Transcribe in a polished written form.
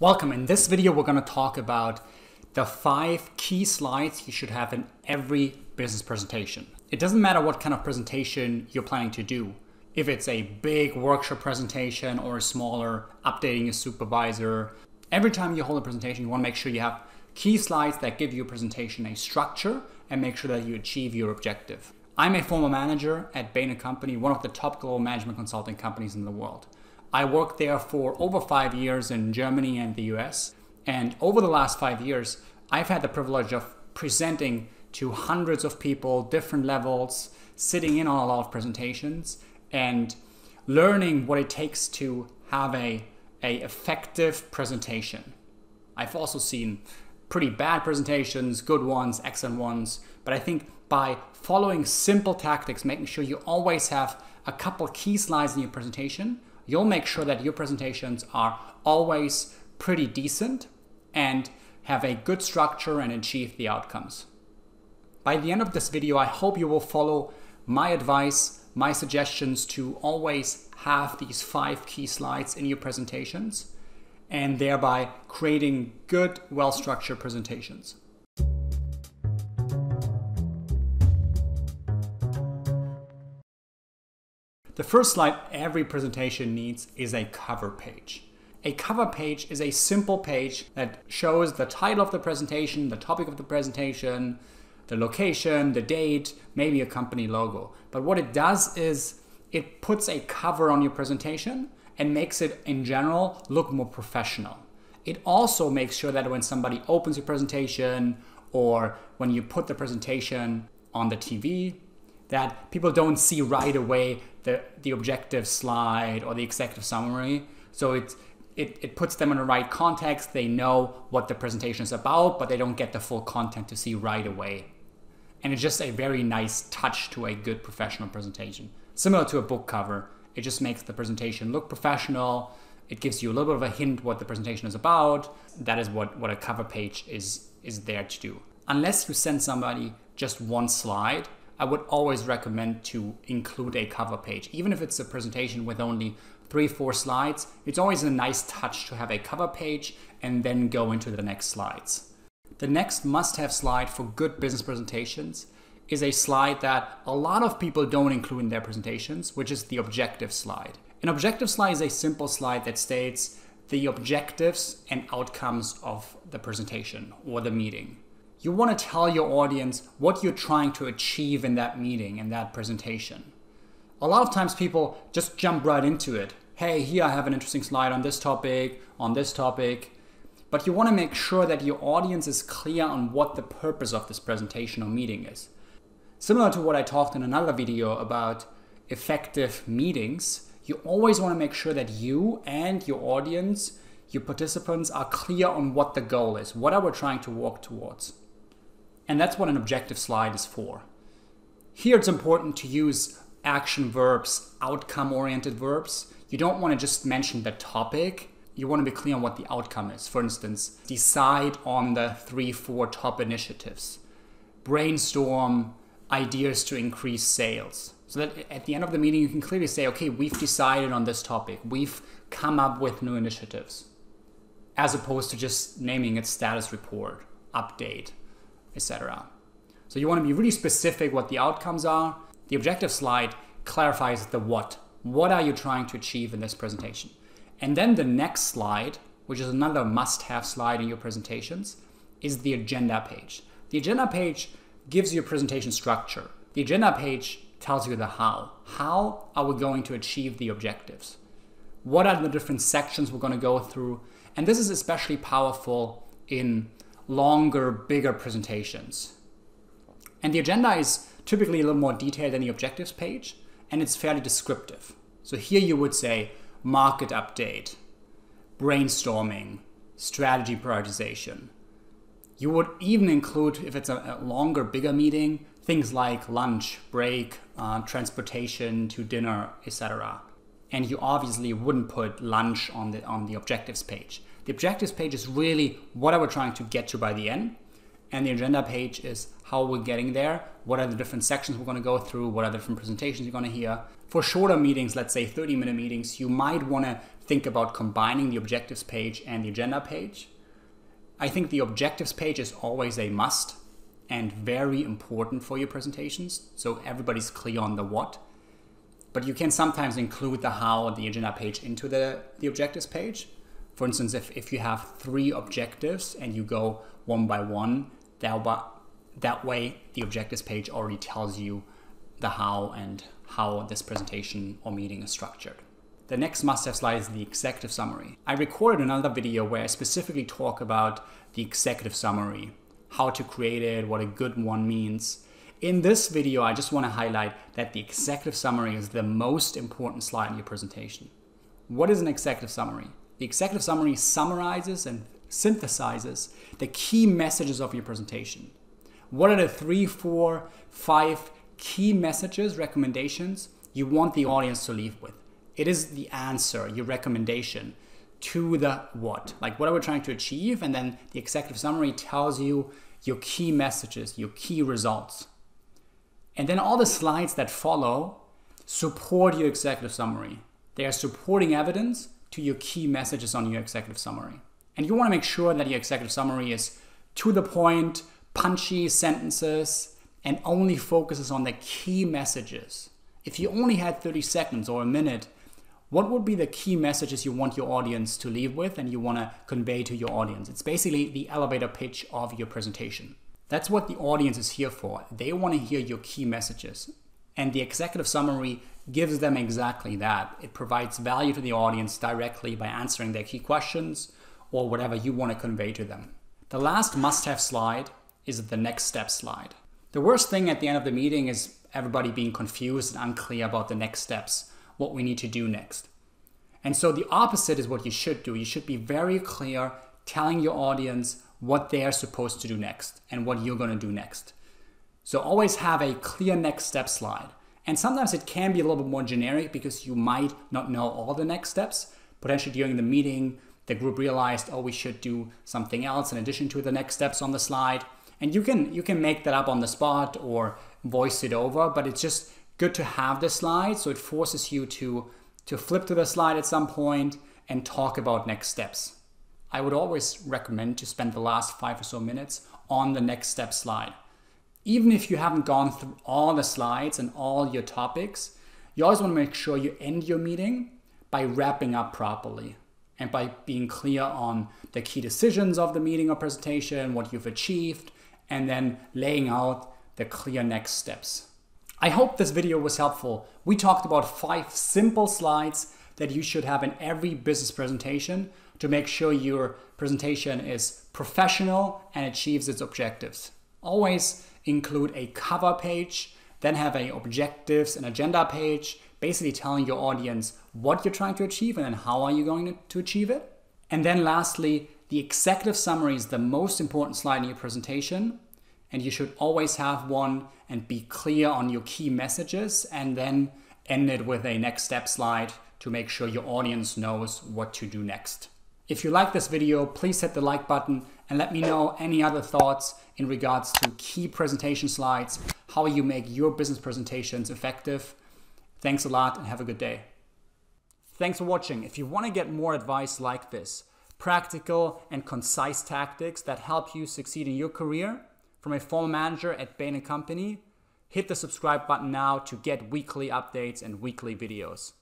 Welcome. In this video, we're going to talk about the 5 key slides you should have in every business presentation. It doesn't matter what kind of presentation you're planning to do. If it's a big workshop presentation or a smaller, updating a supervisor, every time you hold a presentation, you want to make sure you have key slides that give your presentation a structure and make sure that you achieve your objective. I'm a former manager at Bain & Company, one of the top global management consulting companies in the world. I worked there for over 5 years in Germany and the US. And over the last 5 years, I've had the privilege of presenting to hundreds of people, different levels, sitting in on a lot of presentations and learning what it takes to have a effective presentation. I've also seen pretty bad presentations, good ones, excellent ones. But I think by following simple tactics, making sure you always have a couple key slides in your presentation, you'll make sure that your presentations are always pretty decent and have a good structure and achieve the outcomes. By the end of this video, I hope you will follow my advice, my suggestions to always have these 5 key slides in your presentations and thereby creating good, well-structured presentations. The first slide every presentation needs is a cover page. A cover page is a simple page that shows the title of the presentation, the topic of the presentation, the location, the date, maybe a company logo. But what it does is it puts a cover on your presentation and makes it in general look more professional. It also makes sure that when somebody opens your presentation or when you put the presentation on the TV, that people don't see right away the objective slide or the executive summary. So it puts them in the right context. They know what the presentation is about, but they don't get the full content to see right away. And it's just a very nice touch to a good professional presentation. Similar to a book cover, it just makes the presentation look professional. It gives you a little bit of a hint what the presentation is about. That is what a cover page is there to do. Unless you send somebody just one slide, I would always recommend to include a cover page. Even if it's a presentation with only 3-4 slides, it's always a nice touch to have a cover page and then go into the next slides. The next must-have slide for good business presentations is a slide that a lot of people don't include in their presentations, which is the objective slide. An objective slide is a simple slide that states the objectives and outcomes of the presentation or the meeting. You want to tell your audience what you're trying to achieve in that meeting, in that presentation. A lot of times people just jump right into it. Hey, here I have an interesting slide on this topic. But you want to make sure that your audience is clear on what the purpose of this presentation or meeting is. Similar to what I talked in another video about effective meetings, you always want to make sure that you and your audience, your participants, are clear on what the goal is. What are we trying to work towards? And that's what an objective slide is for. Here it's important to use action verbs, outcome-oriented verbs. You don't want to just mention the topic. You want to be clear on what the outcome is. For instance, decide on the 3-4 top initiatives. Brainstorm ideas to increase sales. So that at the end of the meeting, you can clearly say, okay, we've decided on this topic. We've come up with new initiatives. As opposed to just naming it status report, update, etc. So you want to be really specific what the outcomes are. The objective slide clarifies the what. What are you trying to achieve in this presentation? And then the next slide, which is another must-have slide in your presentations, is the agenda page. The agenda page gives you a presentation structure. The agenda page tells you the how. How are we going to achieve the objectives? What are the different sections we're going to go through? And this is especially powerful in longer, bigger presentations. And the agenda is typically a little more detailed than the objectives page, and it's fairly descriptive. So here you would say market update, brainstorming, strategy prioritization. You would even include, if it's a longer, bigger meeting, things like lunch, break, transportation to dinner, etc. And you obviously wouldn't put lunch on the objectives page. The objectives page is really what are we trying to get to by the end. And the agenda page is how we're getting there, what are the different sections we're going to go through, what are the different presentations you're going to hear. For shorter meetings, let's say 30-minute meetings, you might want to think about combining the objectives page and the agenda page. I think the objectives page is always a must and very important for your presentations, so everybody's clear on the what. But you can sometimes include the how, the agenda page into the objectives page. For instance, if you have 3 objectives and you go one by one, that way the objectives page already tells you the how and how this presentation or meeting is structured. The next must-have slide is the executive summary. I recorded another video where I specifically talk about the executive summary, how to create it, what a good one means. In this video, I just want to highlight that the executive summary is the most important slide in your presentation. What is an executive summary? The executive summary summarizes and synthesizes the key messages of your presentation. What are the 3, 4, 5 key messages, recommendations you want the audience to leave with? It is the answer, your recommendation to the what. Like, what are we trying to achieve? And then the executive summary tells you your key messages, your key results. And then all the slides that follow support your executive summary. They are supporting evidence to your key messages on your executive summary. And you want to make sure that your executive summary is to the point, punchy sentences, and only focuses on the key messages. If you only had 30 seconds or a minute, what would be the key messages you want your audience to leave with and you want to convey to your audience? It's basically the elevator pitch of your presentation. That's what the audience is here for. They want to hear your key messages. And the executive summary gives them exactly that. It provides value to the audience directly by answering their key questions or whatever you want to convey to them. The last must-have slide is the next step slide. The worst thing at the end of the meeting is everybody being confused and unclear about the next steps, what we need to do next. And so the opposite is what you should do. You should be very clear, telling your audience what they are supposed to do next and what you're going to do next. So always have a clear next step slide. And sometimes it can be a little bit more generic because you might not know all the next steps. Potentially during the meeting, the group realized, oh, we should do something else in addition to the next steps on the slide. And you can make that up on the spot or voice it over, but it's just good to have the slide, so it forces you to flip to the slide at some point and talk about next steps. I would always recommend to spend the last 5 or so minutes on the next step slide. Even if you haven't gone through all the slides and all your topics, you always want to make sure you end your meeting by wrapping up properly and by being clear on the key decisions of the meeting or presentation, what you've achieved, and then laying out the clear next steps. I hope this video was helpful. We talked about 5 simple slides that you should have in every business presentation to make sure your presentation is professional and achieves its objectives. Always include a cover page, then have a objectives and agenda page, basically telling your audience what you're trying to achieve and then how are you going to achieve it. And then lastly, the executive summary is the most important slide in your presentation, and you should always have one and be clear on your key messages and then end it with a next step slide to make sure your audience knows what to do next. If you like this video, please hit the like button and let me know any other thoughts in regards to key presentation slides, how you make your business presentations effective. Thanks a lot and have a good day. Thanks for watching. If you want to get more advice like this, practical and concise tactics that help you succeed in your career from a former manager at Bain & Company, hit the subscribe button now to get weekly updates and weekly videos.